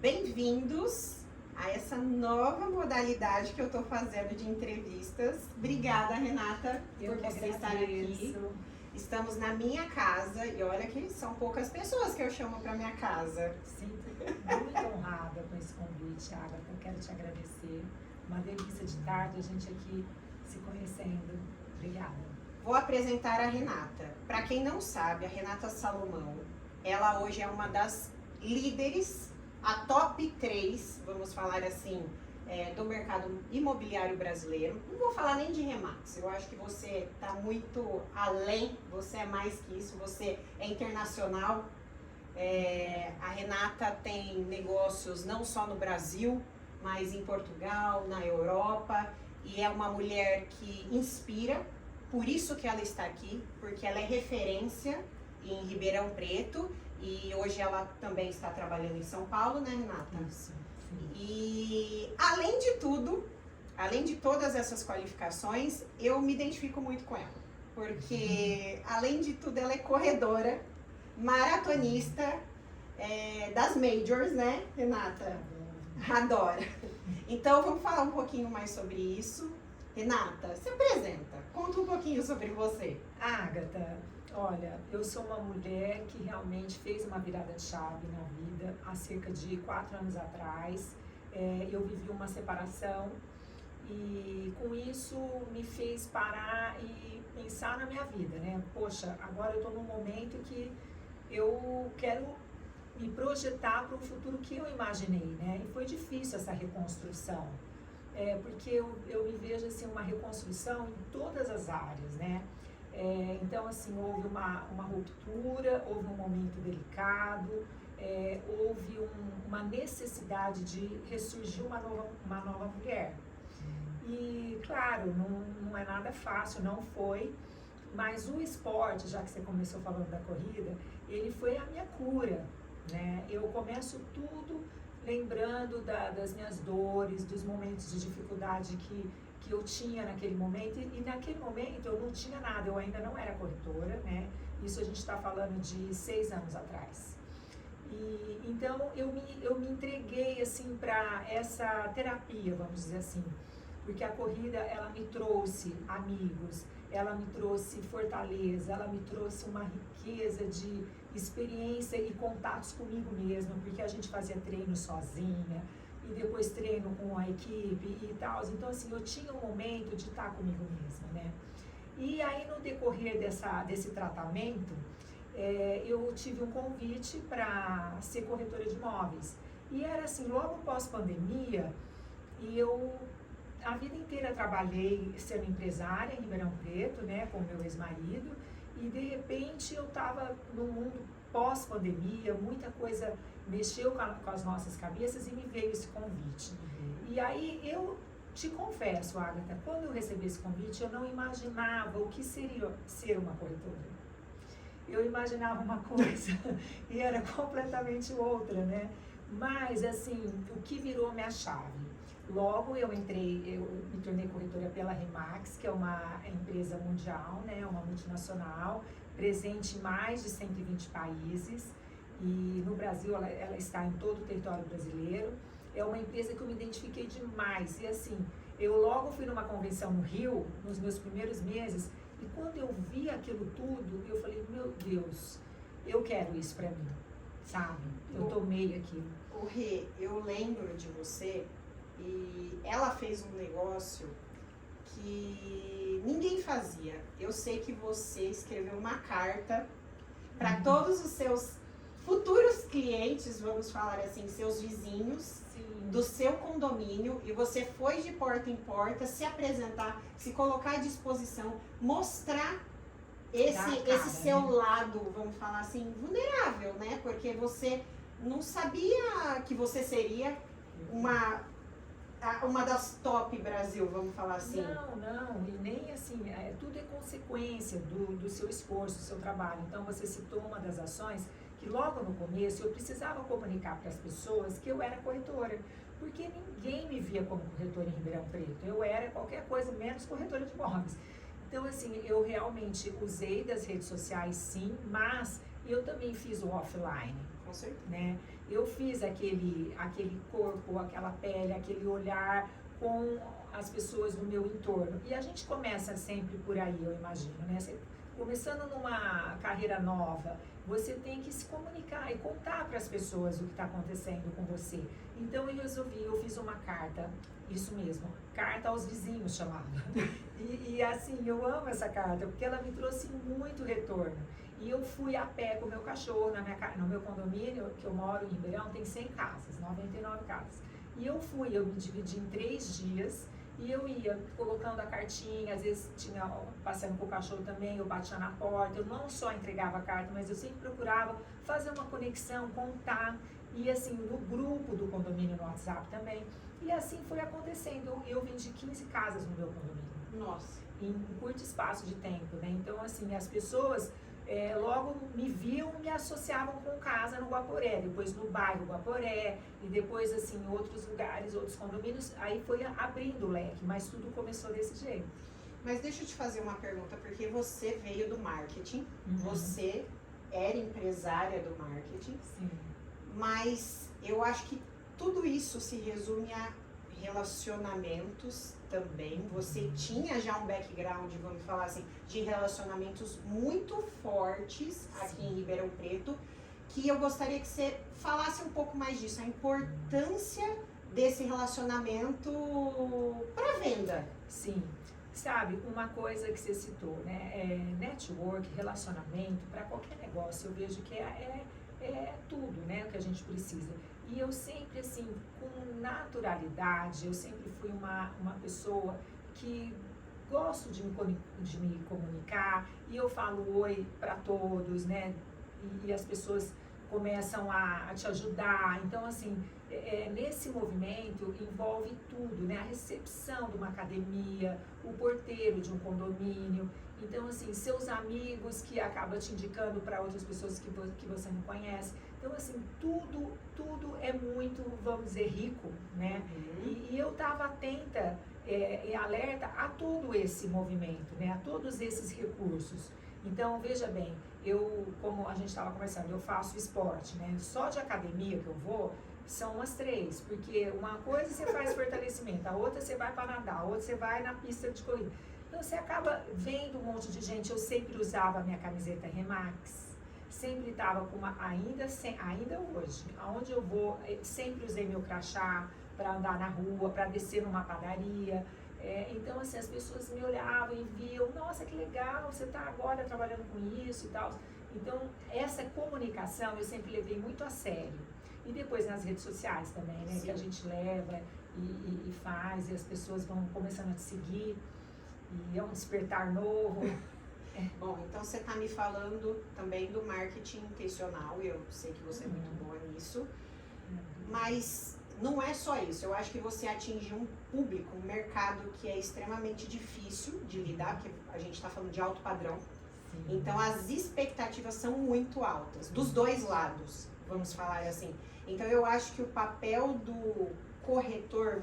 Bem-vindos a essa nova modalidade que eu tô fazendo de entrevistas. Obrigada, Renata, por você estar aqui. Estamos na minha casa e olha que são poucas pessoas que eu chamo para minha casa. Sinto muito honrada com esse convite, Agatha. Eu quero te agradecer. Uma delícia de tarde, a gente aqui se conhecendo. Obrigada. Vou apresentar a Renata. Para quem não sabe, a Renata Salomão, ela hoje é uma das líderes, a top 3, vamos falar assim, do mercado imobiliário brasileiro. Não vou falar nem de Remax, eu acho que você está muito além, você é mais que isso, você é internacional. A Renata tem negócios não só no Brasil, mas em Portugal, na Europa, e é uma mulher que inspira, por isso que ela está aqui, porque ela é referência em Ribeirão Preto, e hoje ela também está trabalhando em São Paulo, né, Renata? Isso. E além de tudo, além de todas essas qualificações, eu me identifico muito com ela. Porque, além de tudo, ela é corredora, maratonista, das majors, né, Renata? Adora. Então, vamos falar um pouquinho mais sobre isso. Renata, se apresenta. Conta um pouquinho sobre você. Agatha, olha, eu sou uma mulher que realmente fez uma virada de chave na vida. Há cerca de 4 anos atrás, eu vivi uma separação e com isso me fez parar e pensar na minha vida, né? Poxa, agora eu estou num momento que eu quero me projetar para o futuro que eu imaginei, né? E foi difícil essa reconstrução, porque eu me vejo assim, uma reconstrução em todas as áreas, né? Então, assim, houve uma ruptura, houve um momento delicado, houve uma necessidade de ressurgir uma nova mulher. E, claro, não é nada fácil, não foi, mas o esporte, já que você começou falando da corrida, ele foi a minha cura, né? Eu começo tudo lembrando das minhas dores, dos momentos de dificuldade que eu tinha naquele momento, e naquele momento eu não tinha nada, eu ainda não era corretora, né? Isso a gente está falando de 6 anos atrás. E então eu me entreguei assim para essa terapia, vamos dizer assim, porque a corrida ela me trouxe amigos, ela me trouxe fortaleza, ela me trouxe uma riqueza de experiência e contatos comigo mesma, porque a gente fazia treino sozinha, e depois treino com a equipe e tal. Então, assim, eu tinha um momento de estar comigo mesma, né? E aí, no decorrer desse tratamento, eu tive um convite para ser corretora de imóveis. E era assim, logo pós-pandemia, e eu a vida inteira trabalhei sendo empresária em Ribeirão Preto, né, com meu ex-marido, e de repente eu estava no mundo pós-pandemia, muita coisa mexeu com as nossas cabeças e me veio esse convite. E aí eu te confesso, Agatha, quando eu recebi esse convite, eu não imaginava o que seria ser uma corretora. Eu imaginava uma coisa e era completamente outra, né? Mas, assim, o que virou minha chave? Logo eu me tornei corretora pela Remax, que é uma empresa mundial, né? Uma multinacional, presente em mais de 120 países. E no Brasil ela está em todo o território brasileiro. É uma empresa que eu me identifiquei demais. E assim, eu logo fui numa convenção no Rio, nos meus primeiros meses, e quando eu vi aquilo tudo, eu falei, meu Deus, eu quero isso pra mim, sabe? Eu tomei aquilo. O Rê, eu lembro de você, e ela fez um negócio que ninguém fazia. Eu sei que você escreveu uma carta para todos os seus futuros clientes, vamos falar assim, seus vizinhos, sim, do seu condomínio, e você foi de porta em porta se apresentar, se colocar à disposição, mostrar esse seu, né, lado, vamos falar assim, vulnerável, né? Porque você não sabia que você seria uma das top Brasil, vamos falar assim. Não, e nem assim, tudo é consequência do seu esforço, do seu trabalho. Então você citou uma das ações que logo no começo eu precisava comunicar para as pessoas que eu era corretora, porque ninguém me via como corretora em Ribeirão Preto, eu era qualquer coisa menos corretora de imóveis. Então assim, eu realmente usei das redes sociais sim, mas E eu também fiz o offline, Com certeza. né? Eu fiz aquele corpo, aquela pele, aquele olhar com as pessoas do meu entorno. E a gente começa sempre por aí, eu imagino, né? Começando numa carreira nova, você tem que se comunicar e contar para as pessoas o que está acontecendo com você. Então eu fiz uma carta, isso mesmo, carta aos vizinhos chamava. E assim, eu amo essa carta, porque ela me trouxe muito retorno. E eu fui a pé com o meu cachorro, no meu condomínio, que eu moro em Ribeirão, tem 100 casas, 99 casas. E eu me dividi em 3 dias, e eu ia colocando a cartinha, às vezes tinha passeando com o cachorro também, eu batia na porta, eu não só entregava a carta, mas eu sempre procurava fazer uma conexão, contar, e assim, no grupo do condomínio no WhatsApp também. E assim foi acontecendo, eu vendi 15 casas no meu condomínio. Nossa. Em um curto espaço de tempo, né? Então, assim, as pessoas logo me viam e me associavam com casa no Guaporé, depois no bairro Guaporé, e depois, assim, em outros lugares, outros condomínios, aí foi abrindo o leque, mas tudo começou desse jeito. Mas deixa eu te fazer uma pergunta, porque você veio do marketing, Uhum. você era empresária do marketing, Sim. mas eu acho que tudo isso se resume a relacionamentos também. Você tinha já um background, vamos falar assim, de relacionamentos muito fortes aqui em Ribeirão Preto, que eu gostaria que você falasse um pouco mais disso, a importância desse relacionamento para venda. Sim. Sabe, uma coisa que você citou, né? Network, relacionamento, para qualquer negócio, eu vejo que é tudo, né? O que a gente precisa. E eu sempre, assim, com naturalidade, eu sempre fui uma pessoa que gosto de me comunicar, e eu falo oi para todos, né? E as pessoas começam a te ajudar. Então, assim, nesse movimento envolve tudo, né? A recepção de uma academia, o porteiro de um condomínio. Então, assim, seus amigos que acabam te indicando para outras pessoas que você não conhece. Então, assim, tudo é muito, vamos dizer, rico, né? Uhum. E eu estava atenta e alerta a todo esse movimento, né? A todos esses recursos. Então, veja bem, como a gente estava conversando, eu faço esporte, né? Só de academia que eu vou, são umas 3, porque uma coisa você faz fortalecimento, a outra você vai para nadar, a outra você vai na pista de corrida. Então, você acaba vendo um monte de gente. Eu sempre usava a minha camiseta Remax, sempre estava com ainda hoje, aonde eu vou, sempre usei meu crachá para andar na rua, para descer numa padaria. Então, assim, as pessoas me olhavam e viam, nossa, que legal, você está agora trabalhando com isso e tal. Então, essa comunicação eu sempre levei muito a sério. E depois nas redes sociais também, né? Sim. Que a gente leva e faz, e as pessoas vão começando a te seguir, e é um despertar novo. Bom, então você está me falando também do marketing intencional, e eu sei que você é muito boa nisso, mas não é só isso. Eu acho que você atinge um público, um mercado que é extremamente difícil de lidar, porque a gente está falando de alto padrão. Sim. Então as expectativas são muito altas, dos dois lados, vamos falar assim. Então eu acho que o papel do corretor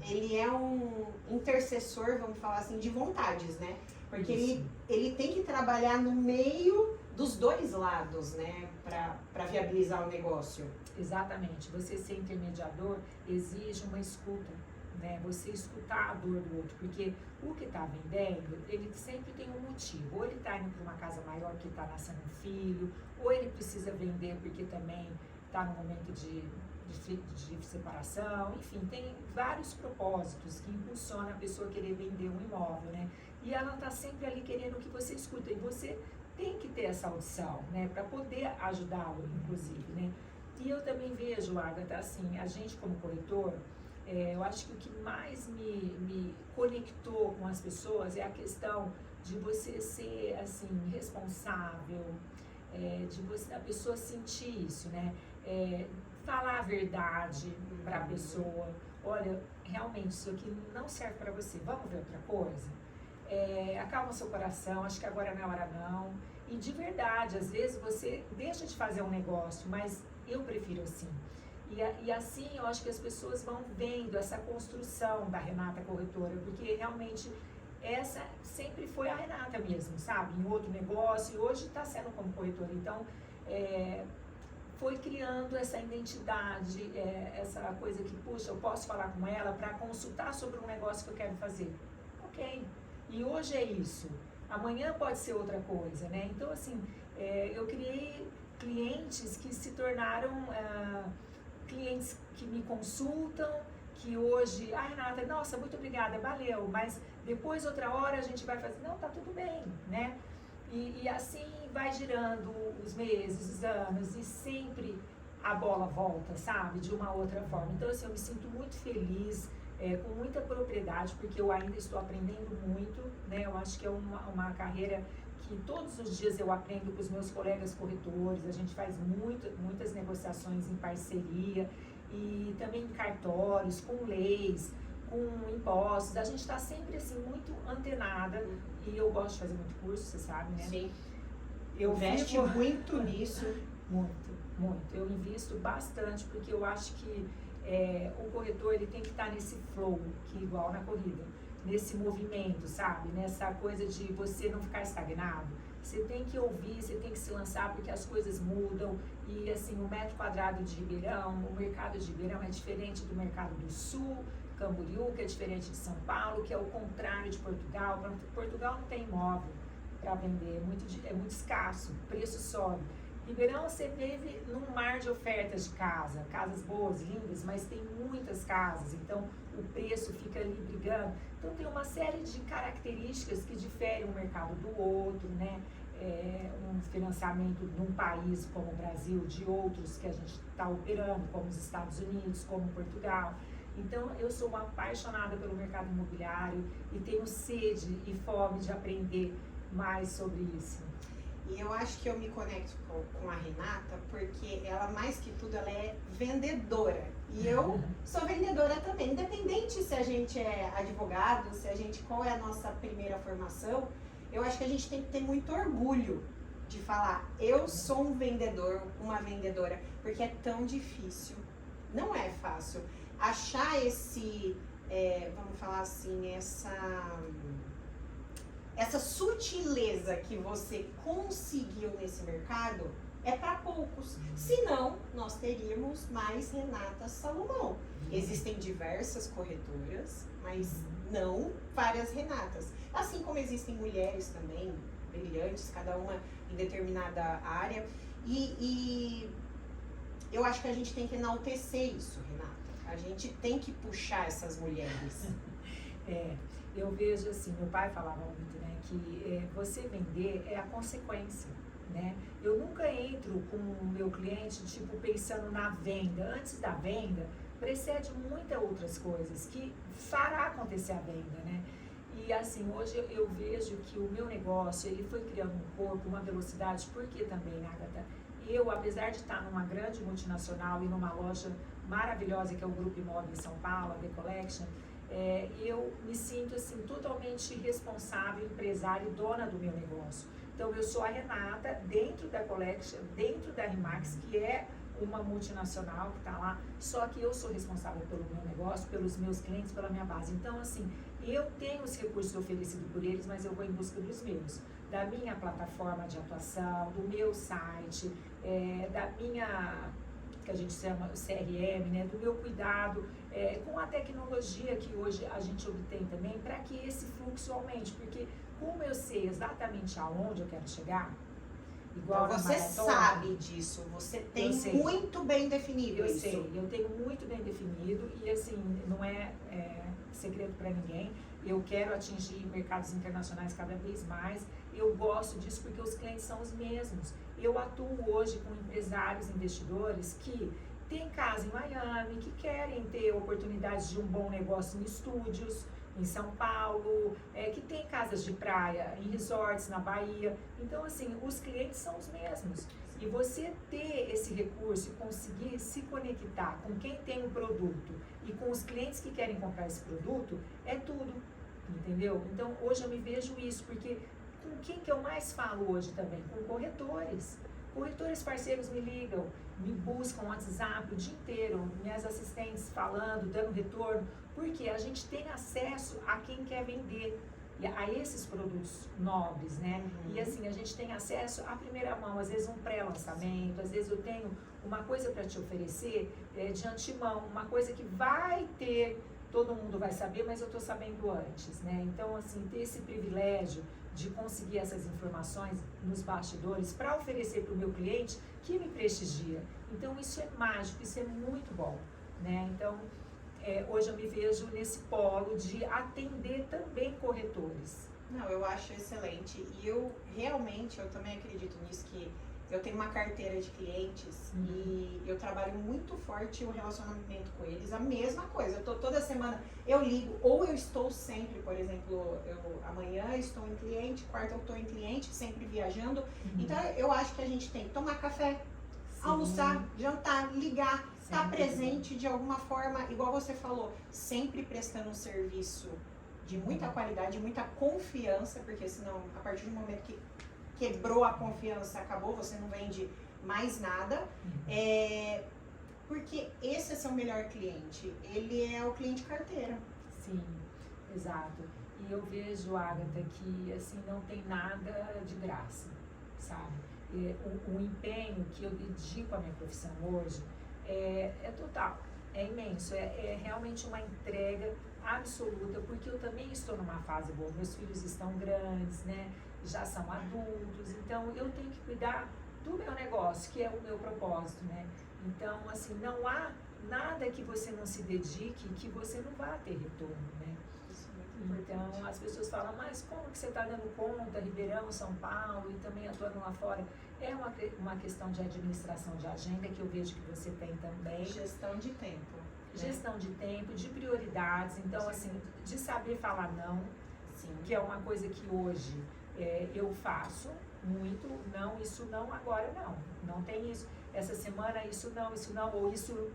ele é um intercessor, vamos falar assim, de vontades, né? Porque ele tem que trabalhar no meio dos dois lados, né? Para viabilizar o negócio. Exatamente. Você ser intermediador exige uma escuta, né? Você escutar a dor do outro, porque o que está vendendo, ele sempre tem um motivo. Ou ele está indo para uma casa maior que está nascendo um filho, ou ele precisa vender porque também está no momento de separação. Enfim, tem vários propósitos que impulsionam a pessoa a querer vender um imóvel, né? E ela está sempre ali querendo que você escuta, e você tem que ter essa audição, né? Para poder ajudá-lo, inclusive, né? E eu também vejo, Agatha, assim, a gente como corretor, eu acho que o que mais me conectou com as pessoas é a questão de você ser, assim, responsável, de a pessoa sentir isso, né? Falar a verdade para a pessoa. Olha, realmente isso aqui não serve para você, vamos ver outra coisa? Acalma seu coração, acho que agora não é hora não. E de verdade, às vezes você deixa de fazer um negócio, mas eu prefiro assim. E assim eu acho que as pessoas vão vendo essa construção da Renata Corretora, porque realmente essa sempre foi a Renata mesmo, sabe? Em outro negócio, e hoje está sendo como corretora. Então, foi criando essa identidade, essa coisa que, puxa, eu posso falar com ela para consultar sobre um negócio que eu quero fazer. Ok. E hoje é isso. Amanhã pode ser outra coisa, né? Então, assim, eu criei clientes que se tornaram clientes que me consultam, que hoje, Renata, nossa, muito obrigada, valeu, mas depois outra hora a gente vai fazer, não, tá tudo bem, né? E assim vai girando os meses, os anos, e sempre a bola volta, sabe? De uma outra forma. Então, assim, eu me sinto muito feliz, com muita propriedade, porque eu ainda estou aprendendo muito, né? Eu acho que é uma carreira que todos os dias eu aprendo com os meus colegas corretores, a gente faz muitas negociações em parceria, e também em cartórios, com leis, com impostos, a gente está sempre assim muito antenada, e eu gosto de fazer muito curso, você sabe, né? Sim. Eu investe muito nisso. Muito. Eu invisto bastante, porque eu acho que o corretor ele tem que estar nesse flow, que igual na corrida, nesse movimento, sabe? Nessa coisa de você não ficar estagnado. Você tem que ouvir, você tem que se lançar, porque as coisas mudam. E assim, o metro quadrado de Ribeirão, o mercado de Ribeirão é diferente do mercado do Sul, Camboriú, que é diferente de São Paulo, que é o contrário de Portugal. Portugal não tem imóvel para vender, é muito escasso, o preço sobe. Ribeirão, você vive num mar de ofertas de casas boas, lindas, mas tem muitas casas, então o preço fica ali brigando. Então tem uma série de características que diferem um mercado do outro, né? Um financiamento num país como o Brasil, de outros que a gente está operando, como os Estados Unidos, como Portugal. Então eu sou uma apaixonada pelo mercado imobiliário e tenho sede e fome de aprender mais sobre isso. E eu acho que eu me conecto com a Renata porque ela, mais que tudo, ela é vendedora. E eu sou vendedora também. Independente se a gente é advogado, qual é a nossa primeira formação, eu acho que a gente tem que ter muito orgulho de falar, eu sou um vendedor, uma vendedora, porque é tão difícil. Não é fácil. Achar vamos falar assim, essa sutileza que você conseguiu nesse mercado é para poucos. Senão, nós teríamos mais Renata Salomão. Existem diversas corretoras, mas não várias Renatas. Assim como existem mulheres também, brilhantes, cada uma em determinada área. E eu acho que a gente tem que enaltecer isso, Renata. A gente tem que puxar essas mulheres. Eu vejo assim, meu pai falava muito, né, que você vender é a consequência, né? Eu nunca entro com o meu cliente, tipo, pensando na venda. Antes da venda, precede muitas outras coisas que fará acontecer a venda, né? E assim, hoje eu vejo que o meu negócio, ele foi criando um corpo, uma velocidade, porque também, Agatha, eu, apesar de estar numa grande multinacional e numa loja maravilhosa, que é o Grupo Imóvel em São Paulo, a The Collection, eu me sinto assim totalmente responsável, empresária e dona do meu negócio. Então eu sou a Renata dentro da Collection, dentro da Remax, que é uma multinacional que está lá, só que eu sou responsável pelo meu negócio, pelos meus clientes, pela minha base. Então assim, eu tenho os recursos oferecidos por eles, mas eu vou em busca dos meus, da minha plataforma de atuação, do meu site, da minha, que a gente chama CRM, né, do meu cuidado com a tecnologia que hoje a gente obtém também, para que esse fluxo aumente, porque como eu sei exatamente aonde eu quero chegar, igual então, você sabe disso, você tem muito bem definido eu isso. Sei, eu tenho muito bem definido e assim, não é segredo para ninguém, eu quero atingir mercados internacionais cada vez mais, eu gosto disso porque os clientes são os mesmos. Eu atuo hoje com empresários, investidores que têm casa em Miami, que querem ter oportunidades de um bom negócio em estúdios, em São Paulo, que tem casas de praia em resorts na Bahia. Então, assim, os clientes são os mesmos. E você ter esse recurso e conseguir se conectar com quem tem o produto e com os clientes que querem comprar esse produto, é tudo, entendeu? Então, hoje eu me vejo isso, porque com quem que eu mais falo hoje também? Com corretores. Corretores parceiros me ligam, me buscam no WhatsApp o dia inteiro, minhas assistentes falando, dando retorno, porque a gente tem acesso a quem quer vender. a esses produtos nobres, né? Uhum. E assim, a gente tem acesso à primeira mão, às vezes um pré-lançamento, às vezes eu tenho uma coisa para te oferecer de antemão, uma coisa que vai ter, todo mundo vai saber, mas eu estou sabendo antes, né? Então, assim, ter esse privilégio de conseguir essas informações nos bastidores para oferecer para o meu cliente que me prestigia. Então, isso é mágico, isso é muito bom, né? Então, hoje eu me vejo nesse polo de atender também corretores. Não, eu acho excelente. E eu realmente, eu também acredito nisso, que eu tenho uma carteira de clientes e eu trabalho muito forte o relacionamento com eles. A mesma coisa, eu tô toda semana, eu ligo, ou eu estou sempre, por exemplo, amanhã eu estou em cliente, quarta eu estou em cliente, sempre viajando. Então eu acho que a gente tem que tomar café, almoçar, jantar, ligar, estar presente de alguma forma, igual você falou, sempre prestando um serviço de muita qualidade, muita confiança, porque senão, a partir do momento que quebrou a confiança, acabou, você não vende mais nada. Porque esse é seu melhor cliente, ele é o cliente carteira. Sim, exato. E eu vejo, Agatha, que assim, não tem nada de graça, sabe? O empenho que eu dedico à minha profissão hoje é total, é imenso, é realmente uma entrega absoluta, porque eu também estou numa fase boa, meus filhos estão grandes, né? Já são adultos, então eu tenho que cuidar do meu negócio, que é o meu propósito, né? Então, assim, não há nada que você não se dedique que você não vá ter retorno, né? Então, as pessoas falam, mas como que você está dando conta, Ribeirão, São Paulo e também atuando lá fora? É uma questão de administração de agenda que eu vejo que você tem também. Gestão de tempo. Gestão de tempo, de prioridades, então, assim, de saber falar não, sim, que é uma coisa que hoje eu faço muito, não, isso não, agora não tem isso, essa semana isso não, ou isso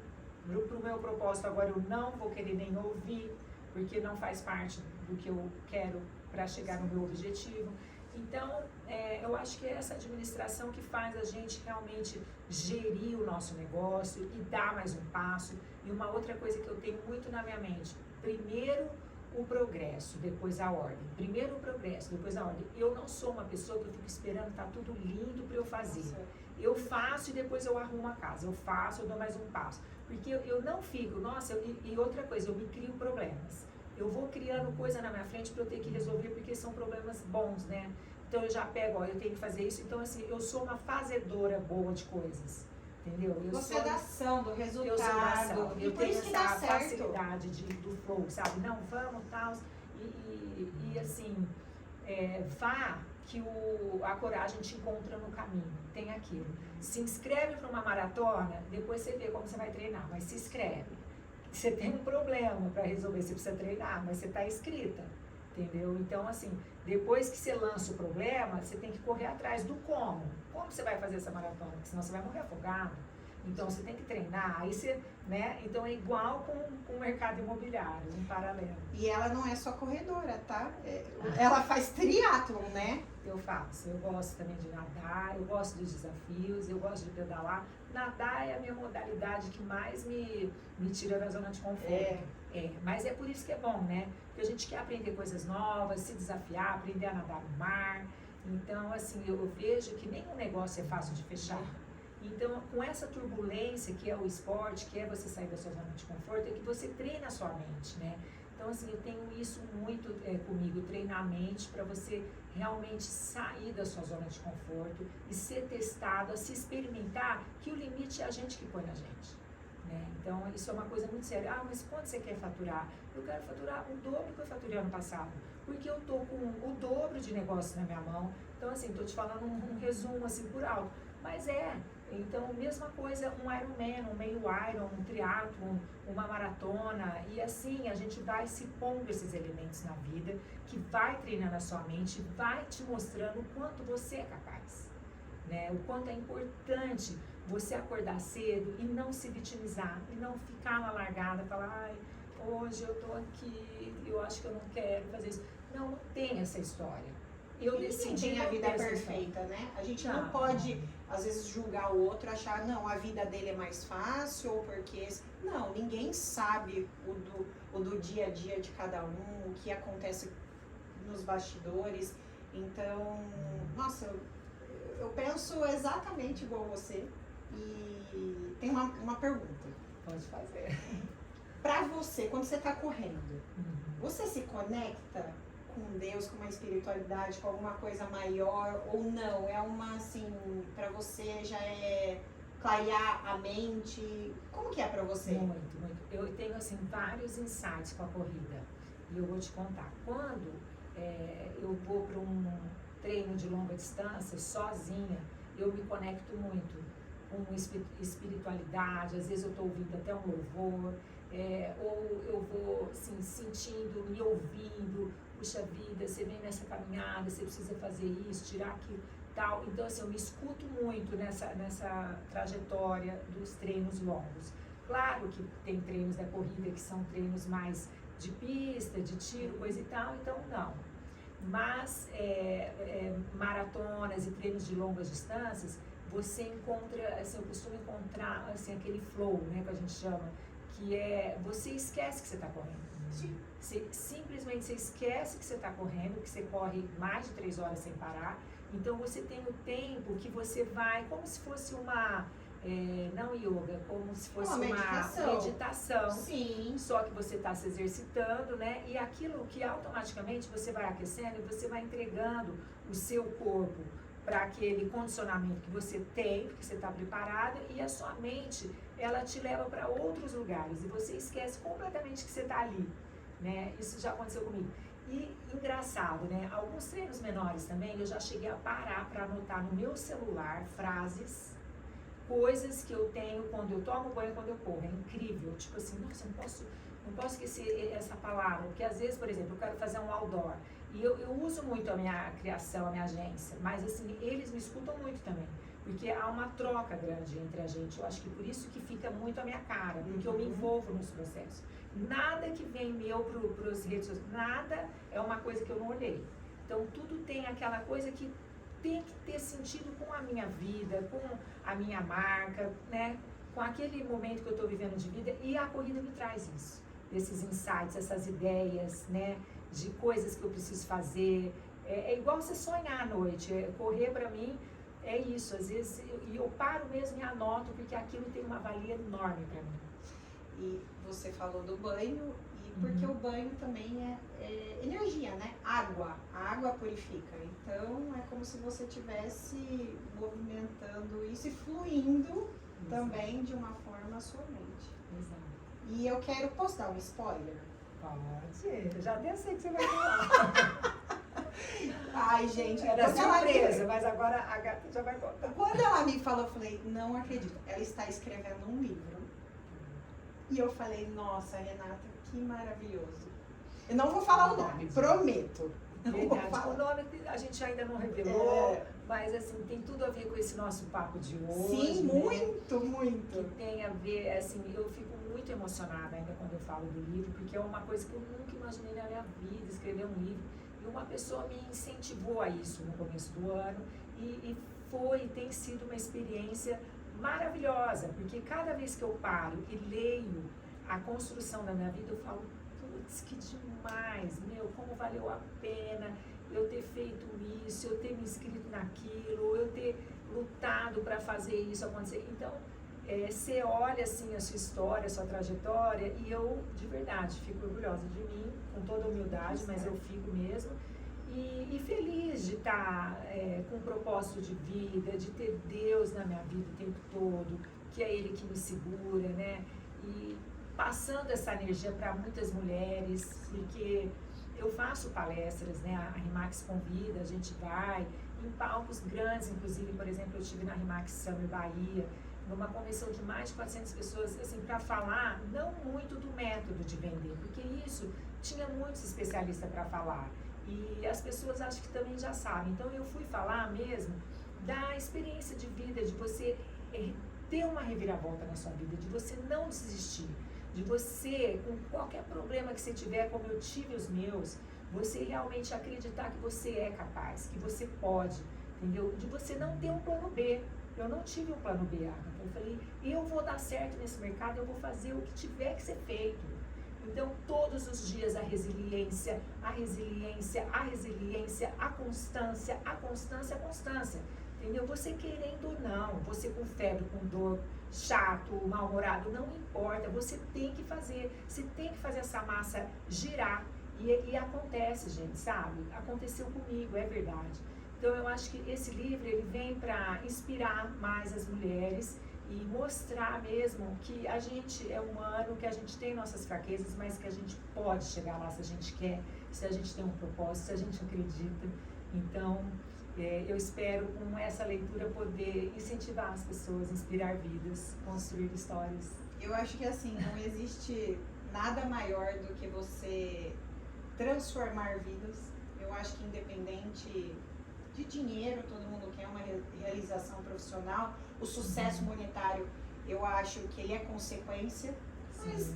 pro meu propósito agora eu não vou querer nem ouvir, porque não faz parte do que eu quero para chegar no meu objetivo. Então, eu acho que é essa administração que faz a gente realmente gerir o nosso negócio e dar mais um passo. E uma outra coisa que eu tenho muito na minha mente, primeiro o progresso, depois a ordem. Primeiro o progresso, depois a ordem. Eu não sou uma pessoa que eu fico esperando tá tudo lindo para eu fazer. Eu faço e depois eu arrumo a casa. Eu faço, eu dou mais um passo. Porque eu não fico, e outra coisa, eu me crio problemas. Eu vou criando coisa na minha frente para eu ter que resolver, porque são problemas bons, né? Então eu já pego, eu tenho que fazer isso. Então, assim, eu sou uma fazedora boa de coisas. Entendeu? Você é da ação, do resultado. Eu sou da ação. Eu tenho essa facilidade do flow, sabe? Não, vamos, tal. E assim, vá que a coragem te encontra no caminho. Tem aquilo. Se inscreve para uma maratona, depois você vê como você vai treinar, mas se inscreve. Você tem um problema para resolver, você precisa treinar, mas você está inscrita. Entendeu? Então, assim, depois que você lança o problema, você tem que correr atrás do como. Como você vai fazer essa maratona? Porque senão você vai morrer afogado. Então, você tem que treinar. Aí você, né? Então, é igual com o mercado imobiliário, em paralelo. E ela não é só corredora, tá? Ela faz triatlon, né? Eu faço. Eu gosto também de nadar, eu gosto dos desafios, eu gosto de pedalar. Nadar é a minha modalidade que mais me tira da zona de conforto. Mas é por isso que é bom, né? Porque a gente quer aprender coisas novas, se desafiar, aprender a nadar no mar. Então, assim, eu vejo que nenhum negócio é fácil de fechar. Então, com essa turbulência que é o esporte, que é você sair da sua zona de conforto, é que você treina a sua mente, né? Então, assim, eu tenho isso muito comigo, treinar a mente para você realmente sair da sua zona de conforto e ser testado, a se experimentar, que o limite é a gente que põe na gente. Né? Então, isso é uma coisa muito séria. Ah, mas quanto você quer faturar? Eu quero faturar o dobro que eu faturei ano passado, porque eu estou com o dobro de negócio na minha mão. Então, assim, estou te falando um resumo, assim, por alto. Mas então, mesma coisa, um Ironman, um meio Iron, um triatlon, uma maratona, e assim, a gente vai se pondo esses elementos na vida, que vai treinando a sua mente, vai te mostrando o quanto você é capaz, né? O quanto é importante você acordar cedo e não se vitimizar, e não ficar na largada, falar, ai, hoje eu tô aqui, eu acho que eu não quero fazer isso. Não tem essa história. Eu decidi tem a vida perfeita, né? A gente não pode, às vezes, julgar o outro, achar, não, a vida dele é mais fácil, ou porque... Não, ninguém sabe o do dia a dia de cada um, o que acontece nos bastidores. Então, nossa, eu penso exatamente igual você. E tem uma pergunta. Pode fazer. Pra você, quando você tá correndo, você se conecta com Deus, com uma espiritualidade, com alguma coisa maior ou não? É uma, assim, pra você já é clarear a mente? Como que é pra você? Muito, muito. Eu tenho, assim, vários insights com a corrida. E eu vou te contar. Quando eu vou para um treino de longa distância, sozinha, eu me conecto muito com espiritualidade. Às vezes eu estou ouvindo até um louvor, ou eu vou, assim, sentindo, me ouvindo. Puxa vida, você vem nessa caminhada, você precisa fazer isso, tirar aquilo, tal. Então, assim, eu me escuto muito nessa trajetória dos treinos longos. Claro que tem treinos da corrida que são treinos mais de pista, de tiro, coisa e tal, então não. Mas maratonas e treinos de longas distâncias, você encontra, assim, eu costumo encontrar, assim, aquele flow, né, que a gente chama, que você esquece que você está correndo. Sim. Simplesmente você esquece que você está correndo, que você corre mais de 3 horas sem parar. Então você tem o tempo que você vai, como se fosse não yoga, como se fosse uma meditação. Sim. Só que você está se exercitando, né? E aquilo que automaticamente você vai aquecendo e você vai entregando o seu corpo para aquele condicionamento que você tem, porque você está preparado, e a sua mente, ela te leva para outros lugares e você esquece completamente que você está ali, né? Isso já aconteceu comigo. E engraçado, né? Alguns treinos menores também, eu já cheguei a parar para anotar no meu celular frases, coisas que eu tenho quando eu tomo banho, quando eu corro. É incrível. Tipo assim, nossa, não posso esquecer essa palavra. Porque às vezes, por exemplo, eu quero fazer um outdoor. E eu uso muito a minha criação, a minha agência. Mas assim, eles me escutam muito também. Porque há uma troca grande entre a gente. Eu acho que por isso que fica muito a minha cara. Porque eu me envolvo nos processos. Nada que vem meu para as redes sociais, nada é uma coisa que eu não olhei. Então, tudo tem aquela coisa que tem que ter sentido com a minha vida, com a minha marca, né? Com aquele momento que eu estou vivendo de vida, e a corrida me traz isso, esses insights, essas ideias, né? De coisas que eu preciso fazer. É igual você sonhar à noite, correr para mim é isso, às vezes eu paro mesmo e anoto, porque aquilo tem uma valia enorme para mim. E você falou do banho, e porque o banho também é energia, né? Água. A água purifica. Então é como se você estivesse movimentando isso e fluindo também de uma forma a sua mente. Exato. E eu quero, posso dar um spoiler? Pode, eu já até sei que você vai falar. Ai, gente, era surpresa, mas agora a gata já vai contar. Quando ela me falou, eu falei, não acredito. Ela está escrevendo um livro. E eu falei, nossa, Renata, que maravilhoso. Eu não vou falar o nome, prometo. Verdade, o nome a gente ainda não revelou, mas assim, tem tudo a ver com esse nosso papo de hoje. Sim, né? muito. Que tem a ver, assim, eu fico muito emocionada ainda quando eu falo do livro, porque é uma coisa que eu nunca imaginei na minha vida, escrever um livro. E uma pessoa me incentivou a isso no começo do ano e tem sido uma experiência maravilhosa, porque cada vez que eu paro e leio a construção da minha vida, eu falo, putz, que demais, como valeu a pena eu ter feito isso, eu ter me inscrito naquilo, eu ter lutado para fazer isso acontecer. Então, você olha assim a sua história, a sua trajetória, e eu, de verdade, fico orgulhosa de mim, com toda humildade, mas eu fico mesmo. E feliz de estar com um propósito de vida, de ter Deus na minha vida o tempo todo, que é Ele que me segura, né? E passando essa energia para muitas mulheres, porque eu faço palestras, né? A RIMAX convida, a gente vai em palcos grandes, inclusive, por exemplo, eu estive na RIMAX Summer Bahia, numa convenção de mais de 400 pessoas, assim, para falar não muito do método de vender, porque isso tinha muitos especialistas para falar. E as pessoas acho que também já sabem. Então eu fui falar mesmo da experiência de vida, de você ter uma reviravolta na sua vida, de você não desistir, de você, com qualquer problema que você tiver, como eu tive os meus, você realmente acreditar que você é capaz, que você pode, entendeu? De você não ter um plano B. Eu não tive um plano B, Agatha. Eu falei, eu vou dar certo nesse mercado, eu vou fazer o que tiver que ser feito. Então, todos os dias a resiliência, a resiliência, a resiliência, a constância, a constância, a constância. Entendeu? Você querendo ou não, você com febre, com dor, chato, mal-humorado, não importa, você tem que fazer essa massa girar. E acontece, gente, sabe? Aconteceu comigo, é verdade. Então, eu acho que esse livro, ele vem para inspirar mais as mulheres e mostrar mesmo que a gente é humano, que a gente tem nossas fraquezas, mas que a gente pode chegar lá se a gente quer, se a gente tem um propósito, se a gente acredita. Então, eu espero com essa leitura poder incentivar as pessoas, inspirar vidas, construir histórias. Eu acho que assim, não existe nada maior do que você transformar vidas. Eu acho que independente de dinheiro, todo mundo quer uma realização profissional, o sucesso monetário, eu acho que ele é consequência, mas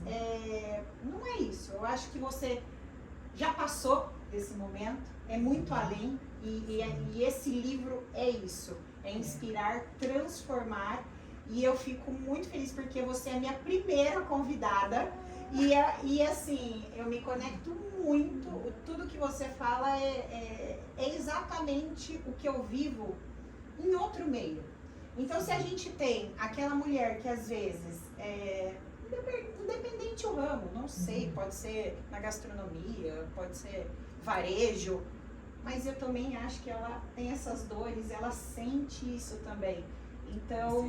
não é isso. Eu acho que você já passou desse momento, é muito além, e esse livro é isso, é inspirar, transformar, e eu fico muito feliz porque você é a minha primeira convidada, e assim, eu me conecto muito, tudo que você fala é exatamente o que eu vivo em outro meio. Então, se a gente tem aquela mulher que às vezes, independente do ramo, não sei, pode ser na gastronomia, pode ser varejo, mas eu também acho que ela tem essas dores, ela sente isso também. Então,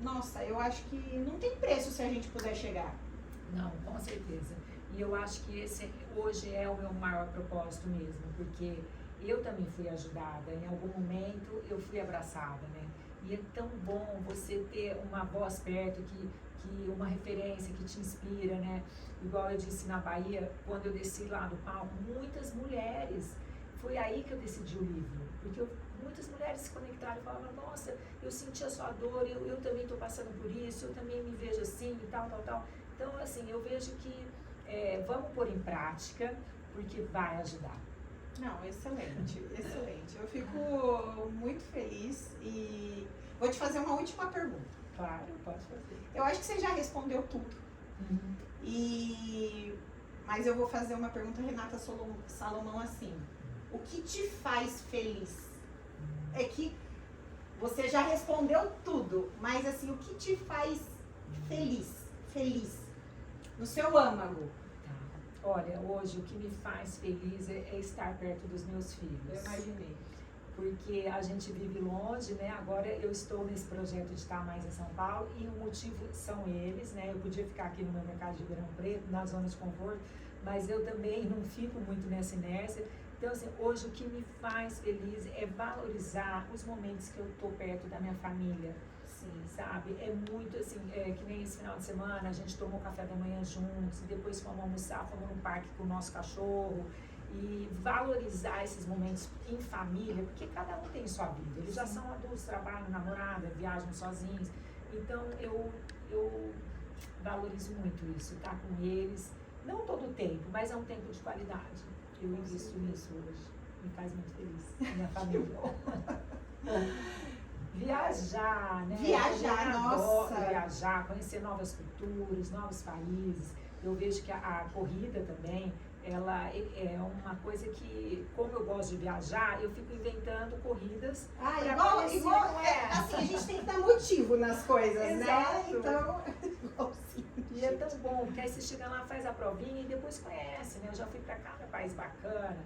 nossa, eu acho que não tem preço se a gente puder chegar. Não, com certeza. E eu acho que esse hoje é o meu maior propósito mesmo, porque eu também fui ajudada, em algum momento eu fui abraçada, né? E é tão bom você ter uma voz perto, que uma referência que te inspira, né? Igual eu disse na Bahia, quando eu desci lá do palco, muitas mulheres, foi aí que eu decidi o livro, porque muitas mulheres se conectaram e falavam, nossa, eu senti a sua dor, eu também estou passando por isso, eu também me vejo assim e tal. Então, assim, eu vejo que vamos pôr em prática, porque vai ajudar. Não, excelente, excelente. Eu fico muito feliz e vou te fazer uma última pergunta. Claro, pode fazer. Eu acho que você já respondeu tudo. Mas eu vou fazer uma pergunta, Renata Salomão, assim. O que te faz feliz? É que você já respondeu tudo, mas assim, o que te faz feliz, no seu âmago? Olha, hoje o que me faz feliz é estar perto dos meus filhos. Eu imaginei. Porque a gente vive longe, né? Agora eu estou nesse projeto de estar mais em São Paulo e o motivo são eles, né? Eu podia ficar aqui no meu mercado de Ribeirão Preto, na zona de conforto, mas eu também não fico muito nessa inércia. Então, assim, hoje o que me faz feliz é valorizar os momentos que eu estou perto da minha família. Sim, sabe? É muito assim, que nem esse final de semana, a gente tomou café da manhã juntos, e depois fomos almoçar, fomos no parque com o nosso cachorro, e valorizar esses momentos em família, porque cada um tem sua vida, eles já são adultos, trabalham, namorada, viajam sozinhos, então eu valorizo muito isso, estar com eles, não todo o tempo, mas é um tempo de qualidade, eu invisto nisso hoje, me faz muito feliz, minha família. Viajar, né? Viajar, nossa! Viajar, conhecer novas culturas, novos países. Eu vejo que a corrida também, ela é uma coisa que, como eu gosto de viajar, eu fico inventando corridas. Igual, assim, a gente tem que dar motivo nas coisas, exato, né? Então, igualzinho. E é tão bom, porque aí você chega lá, faz a provinha e depois conhece, né? Eu já fui para cada país bacana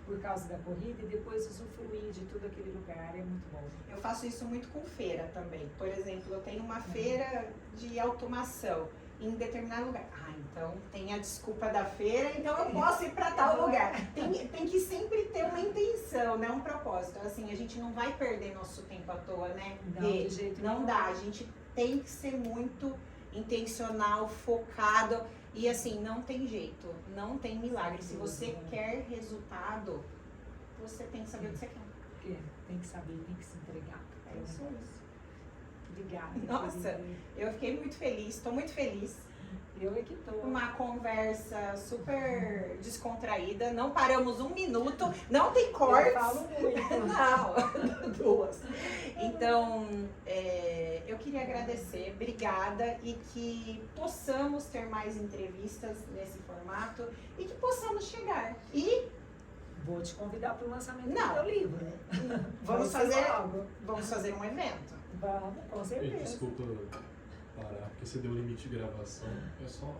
por causa da corrida e depois usufruir de tudo aquele lugar, é muito bom. Eu faço isso muito com feira também. Por exemplo, eu tenho uma feira de automação em determinado lugar. Então tem a desculpa da feira, então eu posso ir para tal lugar. Tem que sempre ter uma intenção, né? Um propósito. Assim, a gente não vai perder nosso tempo à toa, né? Não, de jeito nenhum. Não dá, a gente tem que ser muito intencional, focado. E assim, não tem jeito, não tem milagre. Se você quer resultado, você tem que saber o que você quer. Tem que saber, tem que se entregar. É isso. Obrigada. Nossa, eu fiquei muito feliz, estou muito feliz. Eu é que tô. Uma conversa super descontraída, não paramos um minuto, não tem cortes. Eu falo muito. Não, duas. Então, eu queria agradecer, obrigada, e que possamos ter mais entrevistas nesse formato e que possamos chegar. E Vou te convidar para o lançamento Não. do meu livro. vamos Vai ser fazer, logo. vamos fazer um evento. Vamos, com Ei, certeza. desculpa parar, porque você deu limite de gravação. É só